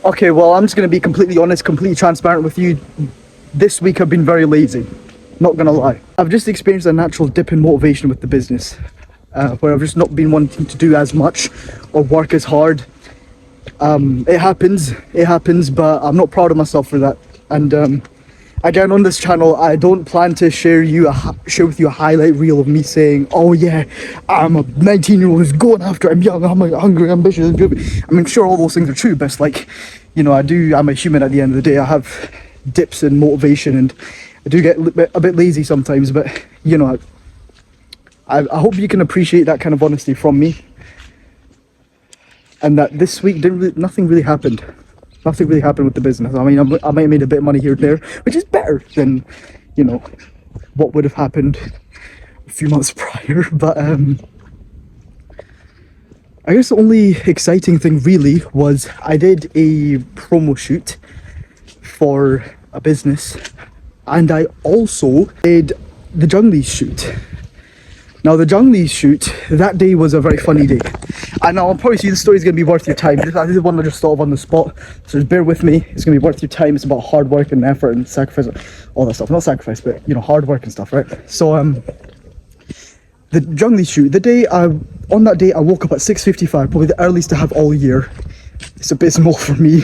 Okay, well, I'm just going to be completely honest, completely transparent with you. This week I've been very lazy, not going to lie. I've just experienced a natural dip in motivation with the business, where I've just not been wanting to do as much or work as hard. It happens, but I'm not proud of myself for that. And again, on this channel, I don't plan to share with you a highlight reel of me saying, oh yeah, I'm a 19-year-old who's going after it, I'm young, I'm hungry, ambitious. I mean, sure, all those things are true, but it's like, you know, I'm a human at the end of the day. I have dips in motivation and I do get a bit lazy sometimes, but you know, I hope you can appreciate that kind of honesty from me. And that this week nothing really happened. Nothing really happened with the business. I mean, I might have made a bit of money here and there, which is better than, you know, what would have happened a few months prior. But I guess the only exciting thing really was I did a promo shoot for a business, and I also did the Junglies shoot. Now, the Junglies shoot, that day was a very funny day. And I'll probably see the story's going to be worth your time. This is one I just thought of on the spot. So just bear with me. It's going to be worth your time. It's about hard work and effort and sacrifice, all that stuff. Not sacrifice, but, you know, hard work and stuff, right? So, the Junglies shoot, on that day, I woke up at 6:55, probably the earliest I have all year. It's abysmal for me.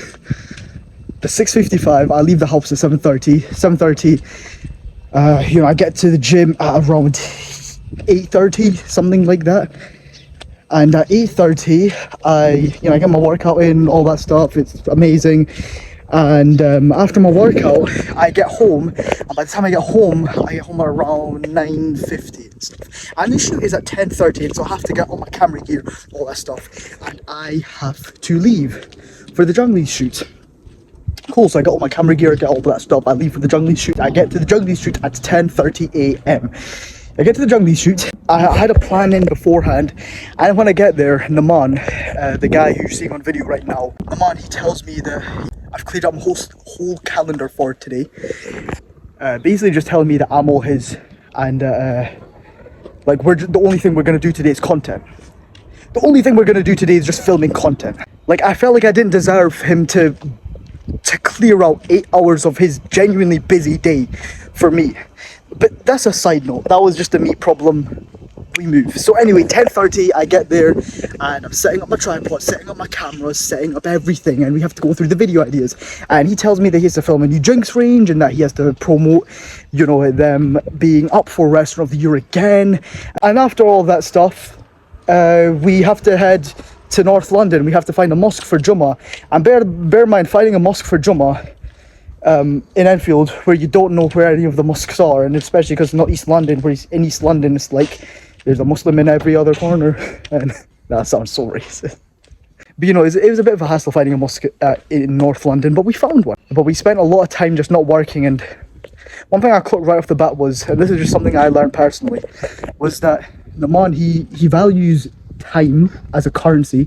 But 6:55, I leave the house at 7:30. 7:30, you know, I get to the gym at around 8:30, something like that. And at 8:30, I get my workout in, all that stuff. It's amazing. And after my workout, I get home. And by the time I get home around 9:50 and stuff. And the shoot is at 10:30, and so I have to get all my camera gear, all that stuff. And I have to leave for the Junglies shoot. Cool, so I got all my camera gear, I get all that stuff. I leave for the Junglies shoot. I get to the Junglies shoot at 10:30 a.m. I get to the Junglies shoot. I had a plan in beforehand, and when I get there, Naman, the guy who you're seeing on video right now, Naman, he tells me that I've cleared up my whole calendar for today. Basically just telling me that I'm all his, and like the only thing we're gonna do today is content. The only thing we're gonna do today is just filming content. Like, I felt like I didn't deserve him to clear out 8 hours of his genuinely busy day for me. But that's a side note. That was just a me problem. We move. So anyway, 10:30, I get there and I'm setting up my tripod, setting up my cameras, setting up everything, and we have to go through the video ideas. And he tells me that he has to film a new drinks range and that he has to promote, you know, them being up for Restaurant of the Year again. And after all that stuff, we have to head to North London. We have to find a mosque for Jummah. And bear in mind, finding a mosque for Jummah in Enfield, where you don't know where any of the mosques are, and especially because it's not East London, where in East London it's like there's a Muslim in every other corner, and that sounds so racist. But you know, it was a bit of a hassle finding a mosque in North London, but we found one. But we spent a lot of time just not working, and one thing I clocked right off the bat was, and this is just something I learned personally, was that Naman, he values time as a currency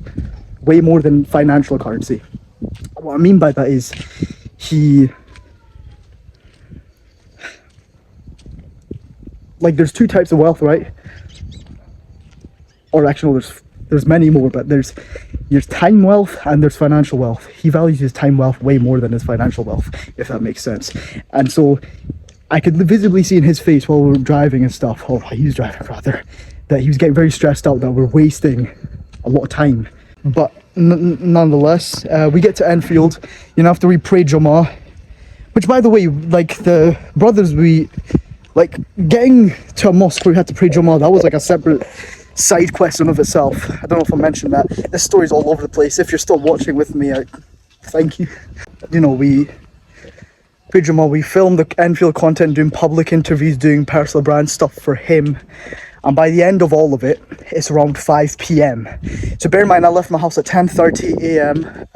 way more than financial currency. What I mean by that is there's two types of wealth, right? Or actually, there's many more, but there's time wealth and there's financial wealth. He values his time wealth way more than his financial wealth, if that makes sense. And so I could visibly see in his face while we were driving and stuff, or he was driving rather, that he was getting very stressed out that we're wasting a lot of time. But nonetheless, we get to Enfield, you know, after we pray Jummah, which, by the way, like the brothers, getting to a mosque where we had to pray Jummah, that was like a separate side quest in of itself. I don't know if I mentioned that. This story's all over the place. If you're still watching with me, thank you. You know, we prayed Jummah, we filmed the Enfield content, doing public interviews, doing personal brand stuff for him. And by the end of all of it, it's around 5 p.m. So bear in mind, I left my house at 10:30 a.m.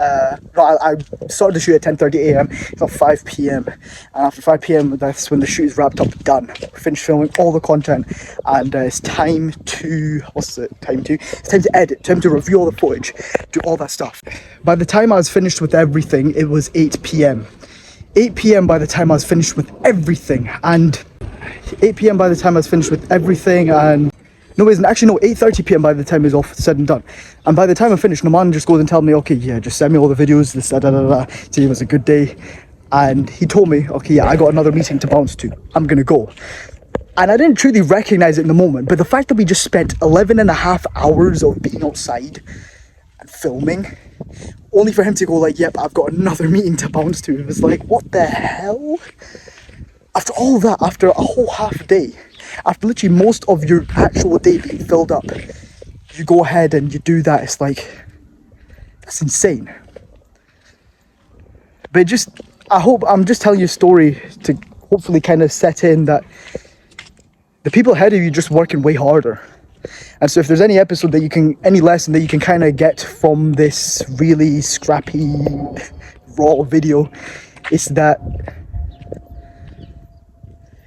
I started the shoot at 10:30 a.m. It's not 5 p.m. And after 5 p.m, that's when the shoot is wrapped up, done. We finished filming all the content, and it's time to, It's time to edit, time to review all the footage, do all that stuff. By the time I was finished with everything, it was 8 p.m. 8 p.m. by the time I was finished with everything, and 8 p.m. by the time I was finished with everything, and No, it isn't. Actually, no, 8:30 p.m. by the time it's all said and done. And by the time I'm finished, Noman just goes and tells me, okay, yeah, just send me all the videos, this, da, da, da, da. Today was a good day. And he told me, okay, yeah, I got another meeting to bounce to. I'm going to go. And I didn't truly recognize it in the moment, but the fact that we just spent 11 and a half hours of being outside and filming, only for him to go like, yep, I've got another meeting to bounce to. It was like, what the hell? After all that, after a whole half day, after literally most of your actual day being filled up, you go ahead and you do that. It's like, that's insane. But just, I hope, I'm just telling you a story to hopefully kind of set in that the people ahead of you just working way harder. And so if there's any episode that you can, any lesson that you can kind of get from this really scrappy, raw video, it's that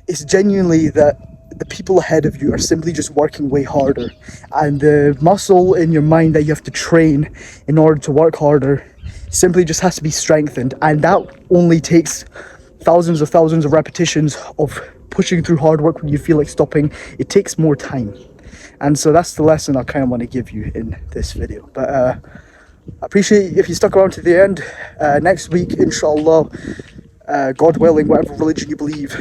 it's genuinely that the people ahead of you are simply just working way harder. And the muscle in your mind that you have to train in order to work harder simply just has to be strengthened. And that only takes thousands of repetitions of pushing through hard work when you feel like stopping. It takes more time. And so that's the lesson I kind of want to give you in this video. But I appreciate if you stuck around to the end. Next week, inshallah, God willing, whatever religion you believe,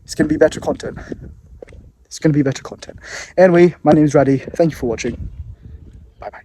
it's going to be better content. It's going to be better content. Anyway, my name is Raddy. Thank you for watching. Bye bye.